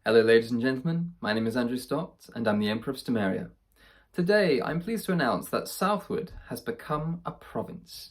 Hello ladies and gentlemen, my name is Andrew Stott and I'm the Emperor of Stomaria. Today I'm pleased to announce that Southwood has become a province.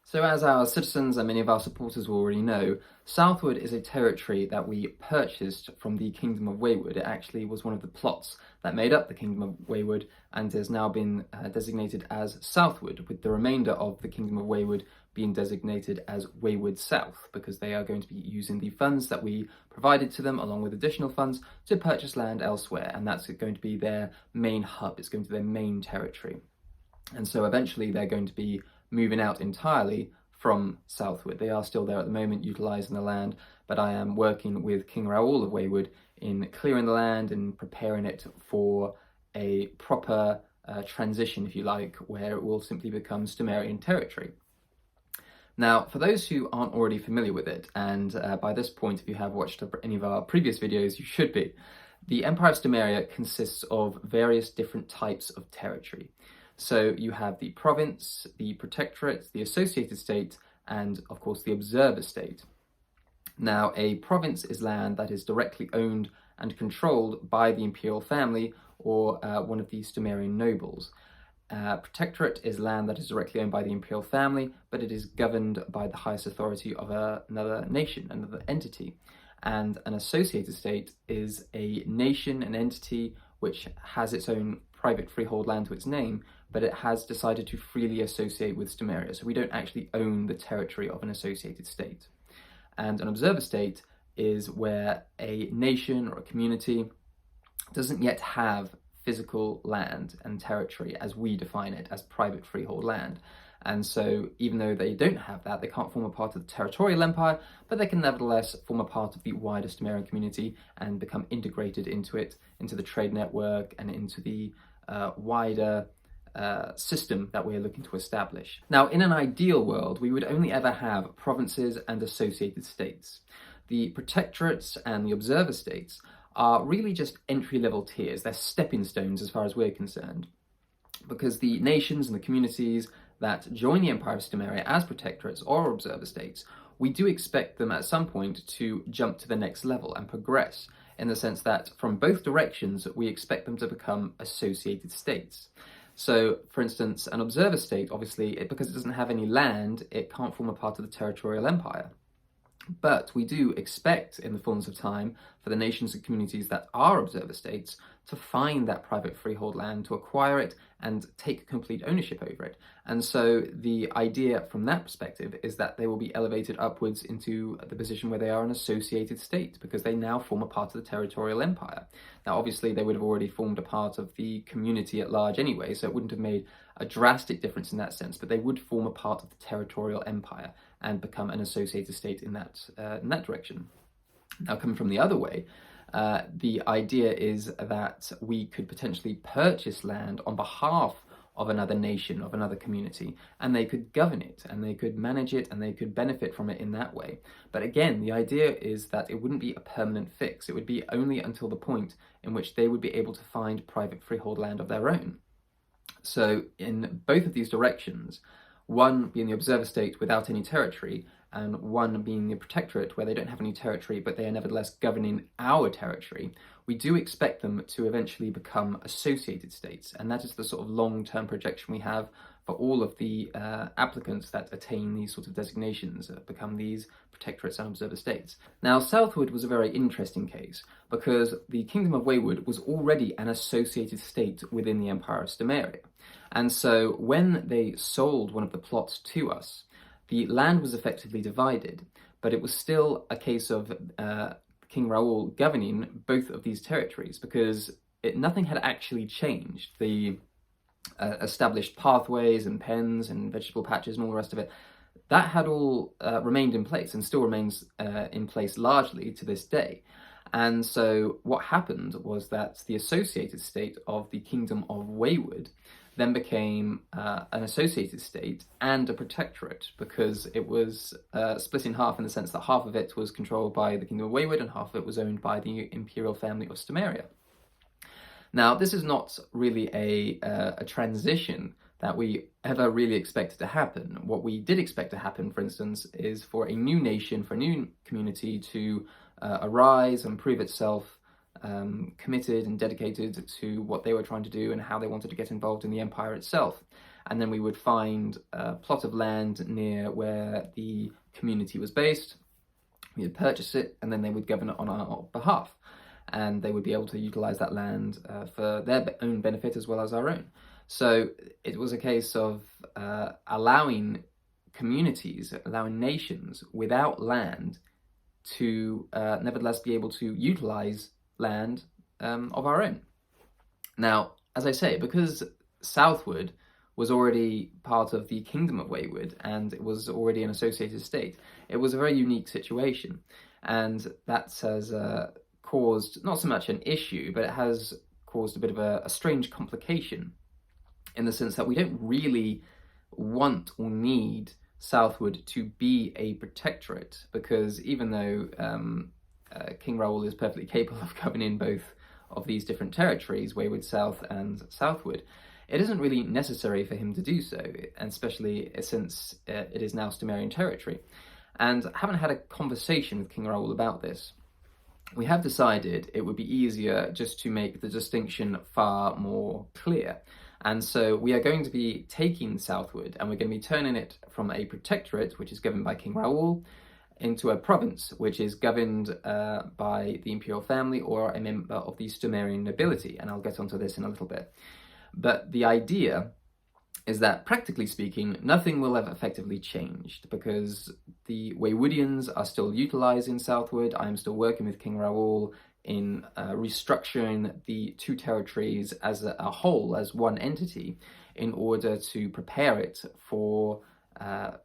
So as our citizens and many of our supporters will already know, Southwood is a territory that we purchased from the Kingdom of Wayward. It actually was one of the plots that made up the Kingdom of Wayward and has now been designated as Southwood, with the remainder of the Kingdom of Wayward being designated as Wayward South, because they are going to be using the funds that we provided to them along with additional funds to purchase land elsewhere, and that's going to be their main hub. It's going to be their main territory. And so eventually they're going to be moving out entirely from Southwood. They are still there at the moment, utilising the land, but I am working with King Raoul of Wayward in clearing the land and preparing it for a proper transition, if you like, where it will simply become Stomarian territory. Now, for those who aren't already familiar with it, and by this point, if you have watched any of our previous videos, you should be, the Empire of Stomaria consists of various different types of territory. So you have the province, the protectorate, the associated state, and of course the observer state. Now, a province is land that is directly owned and controlled by the imperial family or one of the Stomarian nobles. Protectorate is land that is directly owned by the imperial family, but it is governed by the highest authority of another nation, another entity. And an associated state is a nation, an entity which has its own private freehold land to its name, but it has decided to freely associate with Stomaria. So we don't actually own the territory of an associated state. And an observer state is where a nation or a community doesn't yet have physical land and territory as we define it, as private freehold land. And so even though they don't have that, they can't form a part of the territorial empire, but they can nevertheless form a part of the wider Stomarian community and become integrated into it, into the trade network and into the wider system that we're looking to establish. Now, in an ideal world, we would only ever have provinces and associated states. The protectorates and the observer states are really just entry-level tiers. They're stepping stones as far as we're concerned, because the nations and the communities that join the Empire of Stomaria as protectorates or observer states, we do expect them at some point to jump to the next level and progress, in the sense that from both directions we expect them to become associated states. So, for instance, an observer state, obviously, because it doesn't have any land, it can't form a part of the territorial empire. But we do expect, in the fullness of time, for the nations and communities that are observer states to find that private freehold land, to acquire it and take complete ownership over it. And so the idea from that perspective is that they will be elevated upwards into the position where they are an associated state, because they now form a part of the territorial empire. Now, obviously, they would have already formed a part of the community at large anyway, so it wouldn't have made a drastic difference in that sense, but they would form a part of the territorial empire and become an associated state in that direction. Now, coming from the other way, the idea is that we could potentially purchase land on behalf of another nation, of another community, and they could govern it, and they could manage it, and they could benefit from it in that way. But again, the idea is that it wouldn't be a permanent fix. It would be only until the point in which they would be able to find private freehold land of their own. So in both of these directions, one being the observer state without any territory, and one being the protectorate where they don't have any territory, but they are nevertheless governing our territory, we do expect them to eventually become associated states, and that is the sort of long-term projection we have for all of the applicants that attain these sort of designations, become these protectorates and observer states. Now, Southwood was a very interesting case because the Kingdom of Wayward was already an associated state within the Empire of Stomaria. And so when they sold one of the plots to us, the land was effectively divided, but it was still a case of King Raoul governing both of these territories because nothing had actually changed. The established pathways and pens and vegetable patches and all the rest of it, that had all remained in place and still remains in place largely to this day. And so what happened was that the associated state of the Kingdom of Wayward then became an associated state and a protectorate, because it was split in half in the sense that half of it was controlled by the Kingdom of Wayward and half of it was owned by the imperial family of Stomaria. Now, this is not really a transition that we ever really expected to happen. What we did expect to happen, for instance, is for a new nation, for a new community to arise and prove itself committed and dedicated to what they were trying to do and how they wanted to get involved in the empire itself. And then we would find a plot of land near where the community was based, we would purchase it, and then they would govern it on our behalf. And they would be able to utilize that land for their own benefit as well as our own. So it was a case of allowing communities, allowing nations without land to nevertheless be able to utilize land of our own. Now, as I say, because Southwood was already part of the Kingdom of Wayward and it was already an associated state, it was a very unique situation. And that has caused not so much an issue, but it has caused a bit of a strange complication in the sense that we don't really want or need Southwood to be a protectorate, because even though King Raoul is perfectly capable of governing both of these different territories, Wayward South and Southwood, it isn't really necessary for him to do so, and especially since it is now Stomarian territory. And I haven't had a conversation with King Raoul about this. We have decided it would be easier just to make the distinction far more clear. And so we are going to be taking Southwood and we're going to be turning it from a protectorate, which is governed by King Raoul, into a province, which is governed by the imperial family or a member of the Stomarian nobility. And I'll get onto this in a little bit. But the idea is that, practically speaking, nothing will have effectively changed because the Waywoodians are still utilising Southwood. I am still working with King Raoul in restructuring the two territories as a whole, as one entity, in order to prepare it for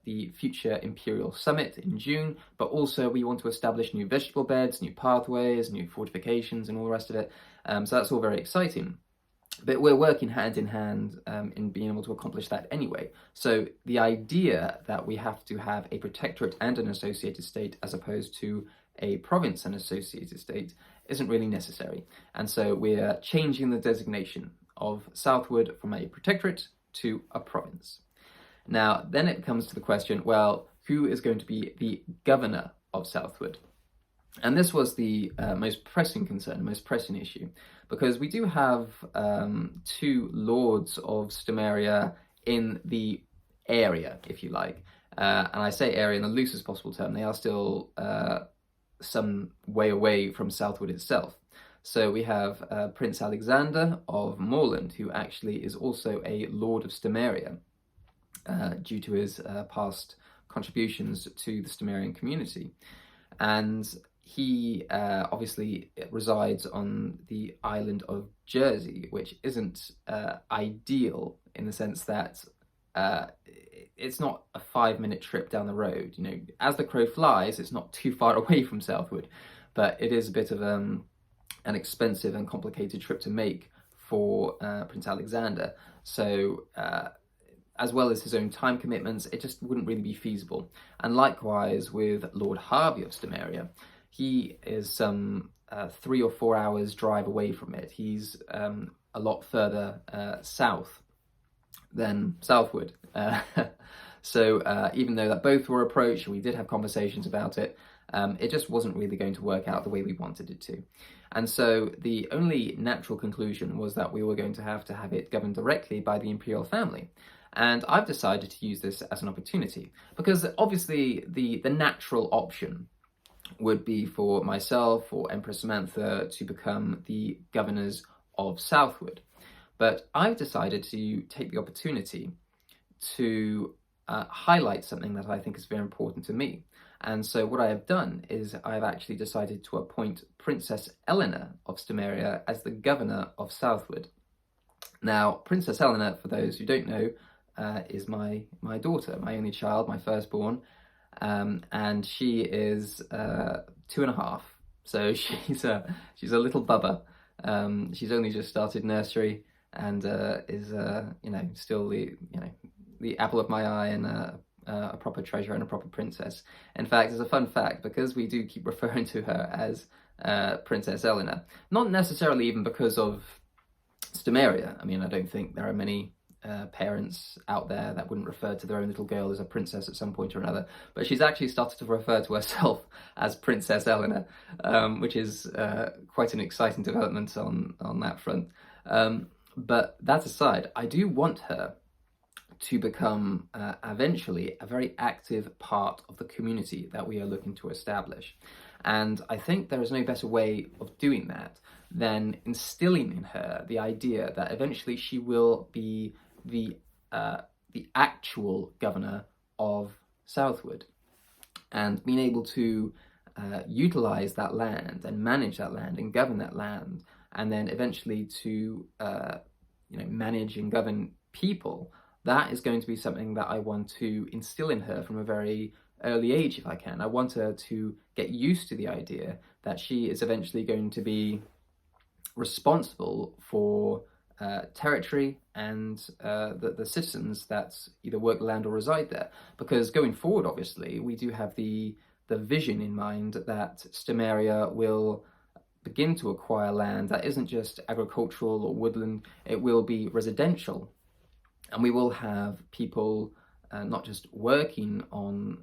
the future Imperial Summit in June. But also we want to establish new vegetable beds, new pathways, new fortifications and all the rest of it. So that's all very exciting. But we're working hand in hand in being able to accomplish that anyway. So the idea that we have to have a protectorate and an associated state as opposed to a province and associated state isn't really necessary. And so we're changing the designation of Southwood from a protectorate to a province. Now, then it comes to the question, well, who is going to be the governor of Southwood? And this was the most pressing concern, most pressing issue, because we do have two lords of Stomaria in the area, if you like. And I say area in the loosest possible term. They are still some way away from Southwood itself. So we have Prince Alexander of Moreland, who actually is also a lord of Stomaria, due to his past contributions to the Stomarian community. And he obviously resides on the island of Jersey, which isn't ideal in the sense that it's not a 5-minute trip down the road. You know, as the crow flies, it's not too far away from Southwood, but it is a bit of an expensive and complicated trip to make for Prince Alexander. So as well as his own time commitments, it just wouldn't really be feasible. And likewise with Lord Harvey of Stomaria, he is some 3 or 4 hours drive away from it. He's a lot further south than Southwood. So even though that both were approached, we did have conversations about it, It just wasn't really going to work out the way we wanted it to. And so the only natural conclusion was that we were going to have it governed directly by the imperial family. And I've decided to use this as an opportunity, because obviously the natural option would be for myself or Empress Samantha to become the governors of Southwood. But I've decided to take the opportunity to highlight something that I think is very important to me. And so what I have done is I've actually decided to appoint Princess Eleanor of Stomaria as the governor of Southwood. Now, Princess Eleanor, for those who don't know, is my daughter, my only child, my firstborn, and she is 2.5. So she's a little bubba. She's only just started nursery and is still the apple of my eye and a proper treasure and a proper princess. In fact, as a fun fact, because we do keep referring to her as Princess Eleanor, not necessarily even because of Stomaria. I mean, I don't think there are many parents out there that wouldn't refer to their own little girl as a princess at some point or another, but she's actually started to refer to herself as Princess Eleanor, which is quite an exciting development on that front. But that aside, I do want her to become eventually a very active part of the community that we are looking to establish. And I think there is no better way of doing that than instilling in her the idea that eventually she will be the actual governor of Southwood, and being able to utilize that land and manage that land and govern that land, and then eventually to manage and govern people. That is going to be something that I want to instill in her from a very early age, if I can. I want her to get used to the idea that she is eventually going to be responsible for territory and the citizens that either work the land or reside there. Because going forward, obviously, we do have the vision in mind that Stomaria will begin to acquire land that isn't just agricultural or woodland, it will be residential. And we will have people not just working on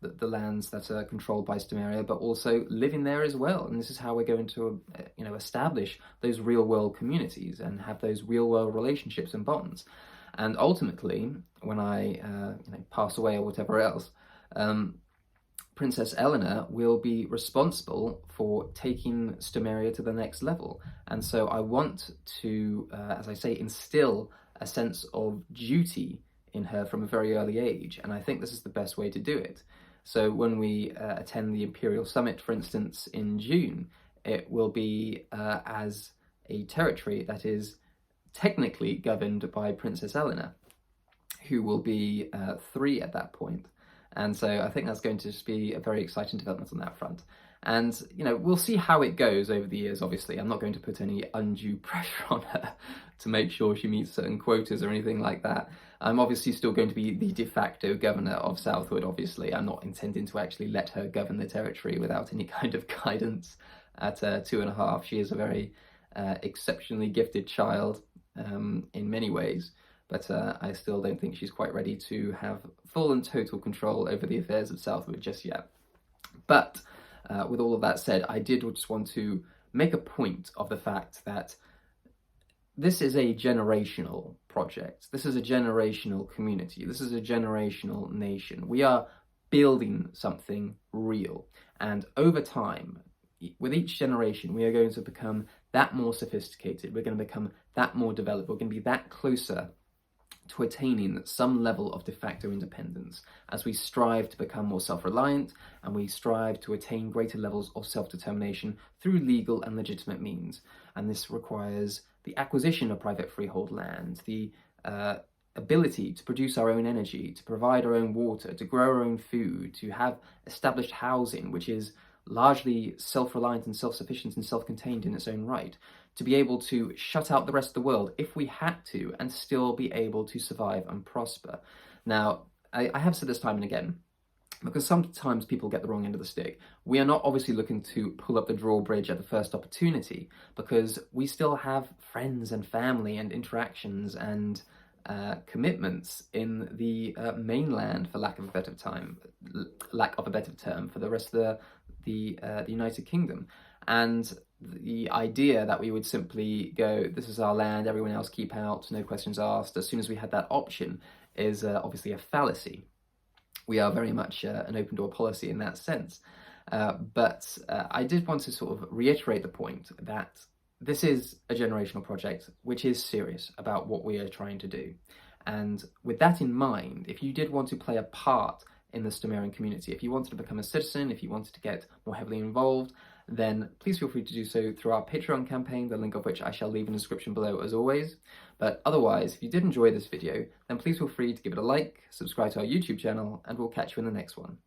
the lands that are controlled by Stomaria, but also living there as well. And this is how we're going to, establish those real-world communities and have those real-world relationships and bonds. And ultimately, when I pass away or whatever else, Princess Eleanor will be responsible for taking Stomaria to the next level. And so I want to, as I say, instill a sense of duty in her from a very early age, and I think this is the best way to do it. So when we attend the Imperial Summit, for instance, in June, it will be as a territory that is technically governed by Princess Eleanor, who will be 3 at that point. And so I think that's going to just be a very exciting development on that front. And, we'll see how it goes over the years, obviously. I'm not going to put any undue pressure on her to make sure she meets certain quotas or anything like that. I'm obviously still going to be the de facto governor of Southwood, obviously. I'm not intending to actually let her govern the territory without any kind of guidance at 2.5. She is a very exceptionally gifted child in many ways. But I still don't think she's quite ready to have full and total control over the affairs of Southwood just yet. But with all of that said, I did just want to make a point of the fact that this is a generational project. This is a generational community. This is a generational nation. We are building something real. And over time, with each generation, we are going to become that more sophisticated. We're going to become that more developed. We're going to be that closer to attaining some level of de facto independence as we strive to become more self-reliant and we strive to attain greater levels of self-determination through legal and legitimate means. And this requires the acquisition of private freehold land, the ability to produce our own energy, to provide our own water, to grow our own food, to have established housing, which is largely self-reliant and self-sufficient and self-contained in its own right, to be able to shut out the rest of the world if we had to and still be able to survive and prosper. Now, I have said this time and again, because sometimes people get the wrong end of the stick. We are not obviously looking to pull up the drawbridge at the first opportunity, because we still have friends and family and interactions and commitments in the mainland, for lack of a better term, for the rest of the United Kingdom. And the idea that we would simply go, this is our land, everyone else keep out, no questions asked, as soon as we had that option, is obviously a fallacy. We are very much an open door policy in that sense. But I did want to sort of reiterate the point that this is a generational project which is serious about what we are trying to do. And with that in mind, if you did want to play a part in the Stomarian community, if you wanted to become a citizen, if you wanted to get more heavily involved, then please feel free to do so through our Patreon campaign, the link of which I shall leave in the description below as always. But otherwise, if you did enjoy this video, then please feel free to give it a like, subscribe to our YouTube channel, and we'll catch you in the next one.